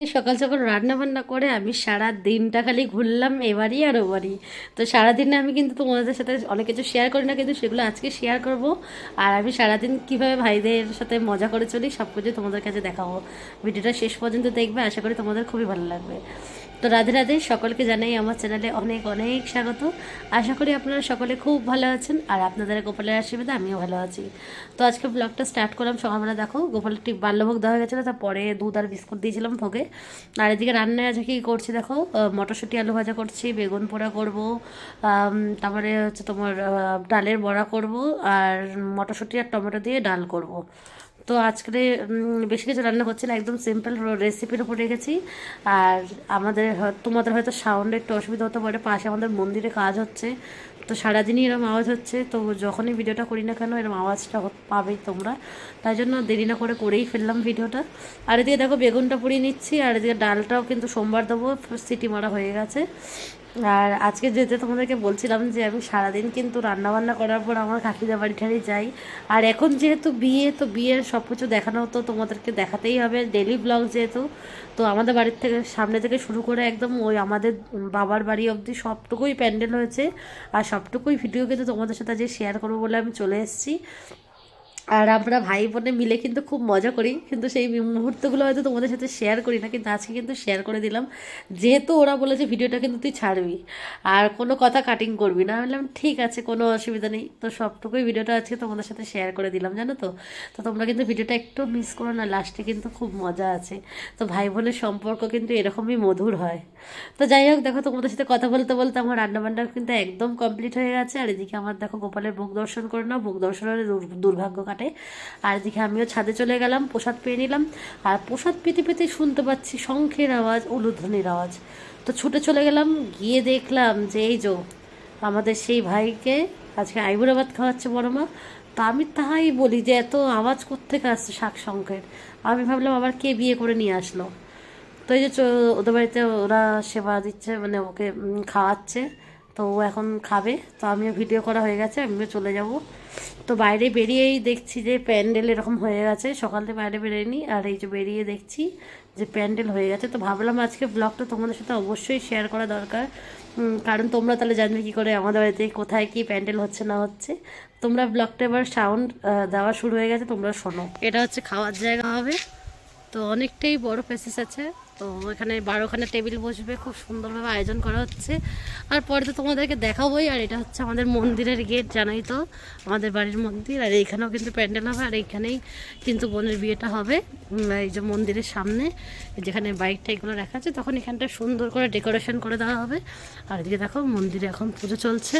সকাল সকাল রান্না বান্না করে আমি সারা দিনটা খালি ঘুরলাম এবারই আর ওবারই। তো সারাদিনে আমি কিন্তু তোমাদের সাথে অনেক কিছু শেয়ার করি না, কিন্তু সেগুলো আজকে শেয়ার করব। আর আমি সারাদিন কিভাবে ভাইদের সাথে মজা করে চলি সব কিছু তোমাদের কাছে দেখাবো। ভিডিওটা শেষ পর্যন্ত দেখবে, আশা করি তোমাদের খুবই ভালো লাগবে। তো রাধে রাধে, সকলকে জানাই আমার চ্যানেলে অনেক অনেক স্বাগত। আশা করি আপনারা সকলে খুব ভালো আছেন, আর আপনাদের গোপালের আশীর্বাদে আমিও ভালো আছি। তো আজকে ব্লগটা স্টার্ট করলাম সকালবেলা। দেখো গোপালটি বাল্যভোগ দেওয়া হয়ে গেছিলো, তারপরে দুধ আর বিস্কুট দিয়েছিলাম ভোগে। আর এদিকে রান্নায় আজকে কী করছি দেখো, মটরশুঁটি আলু ভাজা করছি, বেগুন পোড়া করব, তারপরে হচ্ছে তোমার ডালের বড়া করব, আর মটরশুঁটি আর টমেটো দিয়ে ডাল করব। তো আজকে বেশি কিছু রান্না করছি না, একদম সিম্পল রেসিপির উপর রেখেছি। আর তোমাদের হয়তো সাউন্ডে একটু অসুবিধা হতে পারে, পাশে আমাদের মন্দিরে কাজ হচ্ছে, তো সারাদিনই এরকম আওয়াজ হচ্ছে। তো যখনই ভিডিওটা করি না কেন এরকম আওয়াজটা পাবেই তোমরা, তাই জন্য দেরি না করেই ফেললাম ভিডিওটা। আর এদিকে দেখো বেগুনটা পুড়িয়ে নিচ্ছি, আর এদিকে ডালটাও কিন্তু সোমবার দেবো, সিটি মারা হয়ে গেছে। আর আজকে যেতে তোমাদেরকে বলছিলাম যে আমি সারাদিন কিন্তু রান্নাবান্না করার পর আমার কাকিদের বাড়ি ঠাড়ি যাই। আর এখন যেহেতু বিয়ে, তো বিয়ের সব কিছু দেখানো তো তোমাদেরকে দেখাতেই হবে, ডেলি ব্লগ যেহেতু। তো আমাদের বাড়ির থেকে সামনে থেকে শুরু করে একদম ওই আমাদের বাবার বাড়ি অবধি সবটুকুই প্যান্ডেল হয়েছে, আর সবটুকুই ভিডিও কিন্তু তোমাদের সাথে যে শেয়ার করবো বলে আমি চলে এসেছি। আর আমরা ভাই বোনে মিলে কিন্তু খুব মজা করি, কিন্তু সেই মুহূর্তগুলো হয়তো তোমাদের সাথে শেয়ার করি না, কিন্তু আজকে কিন্তু শেয়ার করে দিলাম, যেহেতু ওরা বলেছে ভিডিওটা কিন্তু তুই ছাড়বি আর কোনো কথা কাটিং করবি না। বললাম ঠিক আছে, কোনো অসুবিধা নেই। তো সবটুকুই ভিডিওটা আজকে তোমাদের সাথে শেয়ার করে দিলাম, জানো তো। তো তোমরা কিন্তু ভিডিওটা একটু মিস করো না, লাস্টে কিন্তু খুব মজা আছে। তো ভাই বোনের সম্পর্ক কিন্তু এরকমই মধুর হয়। তো যাই হোক, দেখো তোমাদের সাথে কথা বলতে বলতে আমার রান্নাবান্না কিন্তু একদম কমপ্লিট হয়ে গেছে। আর এদিকে আমার দেখো গোপালের ভোগ দর্শন করে না, ভোগ দর্শনের দুর্ভাগ্য কাটে। আর এদিকে আমিও ছাদে চলে গেলাম, প্রসাদ পেয়ে নিলাম। আর প্রসাদ পেতে পেতে শুনতে পাচ্ছি শঙ্খের আওয়াজ, উলুধ্বনির আওয়াজ। তো ছুটে চলে গেলাম, গিয়ে দেখলাম যে এই যে আমাদের সেই ভাইকে আজকে আইবুড়ো ভাত খাওয়াচ্ছে বড় মা। তা আমি তাই বলি যে এত আওয়াজ কোত্থেকে আসছে শাক শঙ্খের। আমি ভাবলাম আবার কে বিয়ে করে নিয়ে আসলো। তো এই যে ওদের বাড়িতে ওরা সেবা দিচ্ছে, মানে ওকে খাওয়াচ্ছে, তো ও এখন খাবে। তো আমিও ভিডিও করা হয়ে গেছে, আমিও চলে যাব। তো বাইরে বেরিয়েই দেখছি যে প্যান্ডেল এরকম হয়ে গেছে, সকালে বাইরে বেরোয়নি, আর এই যে বেরিয়ে দেখছি যে প্যান্ডেল হয়ে গেছে। তো ভাবলাম আজকে ব্লগটা তোমাদের সাথে অবশ্যই শেয়ার করা দরকার, কারণ তোমরা তাহলে জানবে কী করে আমাদের বাড়িতে কোথায় কি প্যান্ডেল হচ্ছে না হচ্ছে। তোমরা ব্লগটা এবার সাউন্ড দেওয়া শুরু হয়ে গেছে, তোমরা শোনো। এটা হচ্ছে খাওয়ার জায়গা হবে, তো অনেকটাই বড় প্যাসেজ আছে। তো এখানে 12খানা টেবিল বসবে, খুব সুন্দরভাবে আয়োজন করা হচ্ছে। আর পরে তো তোমাদেরকে দেখাবোই। আর এটা হচ্ছে আমাদের মন্দিরের গেট, জানোই তো আমাদের বাড়ির মন্দির। আর এইখানেও কিন্তু প্যান্ডেল হবে, আর এইখানেই কিন্তু বোনের বিয়েটা হবে। এই যে মন্দিরের সামনে যেখানে বাইক টাইকগুলো রাখা আছে, তখন এখানটা সুন্দর করে ডেকোরেশন করে দেওয়া হবে। আর এদিকে দেখো মন্দিরে এখন পুজো চলছে,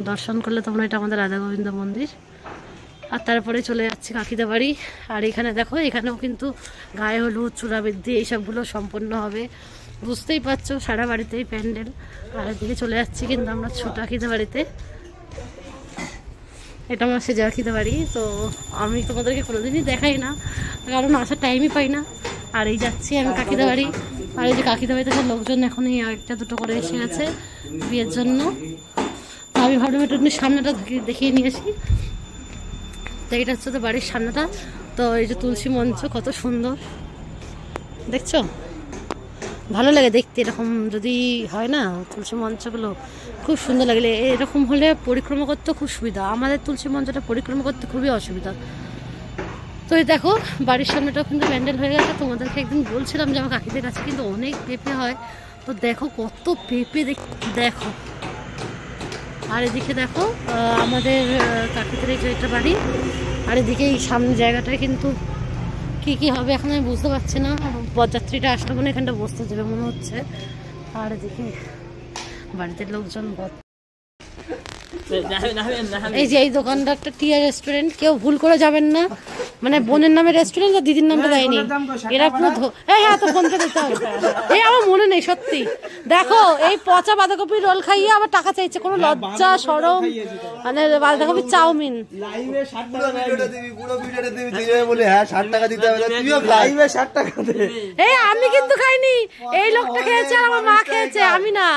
দর্শন করলে তোমরা, এটা আমাদের রাধা গোবিন্দ মন্দির। আর তারপরে চলে যাচ্ছি কাকিদের বাড়ি। আর এখানে দেখো, এখানেও কিন্তু গায়ে হলুদ, চূড়াবৃদ্ধি এইসবগুলো সম্পন্ন হবে, বুঝতেই পারছো সারা বাড়িতেই প্যান্ডেল। আর এদিকে চলে যাচ্ছি কিন্তু আমরা ছোট কাকিদের বাড়িতে, এটা আমার সে কাকিদের বাড়ি। তো আমি তোমাদেরকে কোনোদিনই দেখাই না, কারণ আসার টাইমই পাই না। আর এই যাচ্ছি আমি কাকিদের বাড়ি। আর এই যে কাকিদের বাড়িতে সব লোকজন এখনই একটা দুটো করে এসে গেছে বিয়ের জন্য। তো আমি ভাবলাম একটু সামনেটা দেখিয়ে নিয়েছি। তো এটা হচ্ছে তো বাড়ির সামনেটা। তো এই যে তুলসী মঞ্চ কত সুন্দর দেখছো, ভালো লাগে দেখতে। এরকম যদি হয় না তুলসী মঞ্চগুলো, খুব সুন্দর লাগলে। এরকম হলে পরিক্রমা করতে খুব সুবিধা, আমাদের তুলসী মঞ্চটা পরিক্রমা করতে খুবই অসুবিধা। তো এই দেখো বাড়ির সামনেটাও কিন্তু প্যান্ডেল হয়ে গেছে। তোমাদেরকে একদিন বলছিলাম যে আমার কাকিদের কাছে কিন্তু অনেক পেঁপে হয়, তো দেখো কত পেঁপে দেখো। আর এদিকে দেখো আমাদের কাকিদের এই যে এটা বাড়ি। আর এদিকে এই সামনে জায়গাটায় কিন্তু কি কি হবে এখন আমি বুঝতে পারছি না। বরযাত্রীটা আসলে মনে এখানটা বসতে যাবে মনে হচ্ছে। আর এদিকে বাড়িতে লোকজন এই যে এই দোকানটা একটা টিয়া রেস্টুরেন্ট, কেউ ভুল করে যাবেন না, মানে বোনের নামে রেস্টুরেন্ট আর দিদির নামটা দেয়নি। এরা পুরো হ্যাঁ তো ফোনটা দিতে হবে। এই আমার মনে নেই সত্যি। দেখো এই পচা বাঁধাকপি রোল খাইয়ে আবার টাকা চাইছে, কোনো লজ্জা সরম, মানে বাঁধাকপির চাউমিন। এই আমি কিন্তু খাইনি, এই লোকটা খেয়েছে আর আমার মা খেয়েছে, আমি না।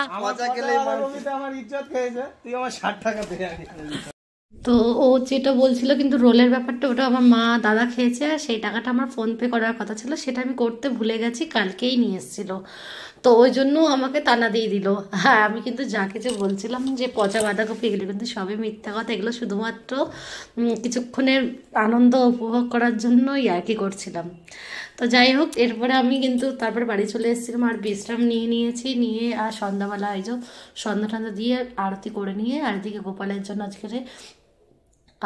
আমার ইজ্জত খেয়েছে, তুই আমার 60 টাকা দে। তো ও যেটা বলছিল কিন্তু রোলের ব্যাপারটা, ওটা আমার মা দাদা খেয়েছে, আর সেই টাকাটা আমার ফোনপে করার কথা ছিল, সেটা আমি করতে ভুলে গেছি, কালকেই নিয়ে এসেছিল। তো ওই জন্য আমাকে তানা দিয়ে দিল। হ্যাঁ, আমি কিন্তু যা কিছু বলছিলাম যে পচা বাঁধাকপি, এগুলো কিন্তু সবই মিথ্যা কথা, এগুলো শুধুমাত্র কিছুক্ষণের আনন্দ উপভোগ করার জন্যই আর কি করছিলাম। তো যাই হোক, এরপরে আমি কিন্তু তারপরে বাড়ি চলে এসেছিলাম আর বিশ্রাম নিয়ে নিয়েছি, নিয়ে আর সন্ধ্যাবেলা এই যে সন্ধ্যা টন্ধা দিয়ে আরতি করে নিয়ে, আর এদিকে গোপালের জন্য আজকে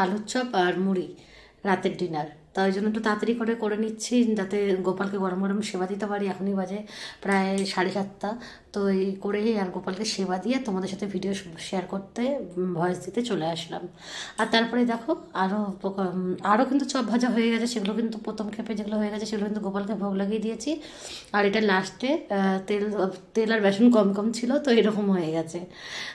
আলুর চপ আর মুড়ি রাতের ডিনার। তাই জন্য একটু তাড়াতাড়ি করে করে নিচ্ছি, যাতে গোপালকে গরম গরম সেবা দিতে পারি। এখনই বাজে প্রায় 7:30। তো এই করে আর গোপালকে সেবা দিয়ে তোমাদের সাথে ভিডিও শেয়ার করতে, ভয়েস দিতে চলে আসলাম। আর তারপরে দেখো আরও কিন্তু চপ ভাজা হয়ে গেছে, সেগুলো কিন্তু প্রথম খেপে যেগুলো হয়ে গেছে সেগুলো কিন্তু গোপালকে ভোগ লাগিয়ে দিয়েছি। আর এটা লাস্টে তেল তেল আর বেসন কম কম ছিল, তো এরকম হয়ে গেছে।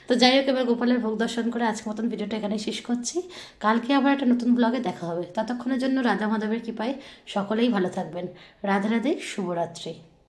তো যাই হোক, এবার গোপালের ভোগ দর্শন করে আজকের মতন ভিডিওটা এখানেই শেষ করছি। কালকে আবার একটা নতুন ব্লগে দেখা হবে। ততক্ষণের জন্য রাধা মাধবের কৃপায় সকলেই ভালো থাকবেন। রাধে রাধে, শুভরাত্রি।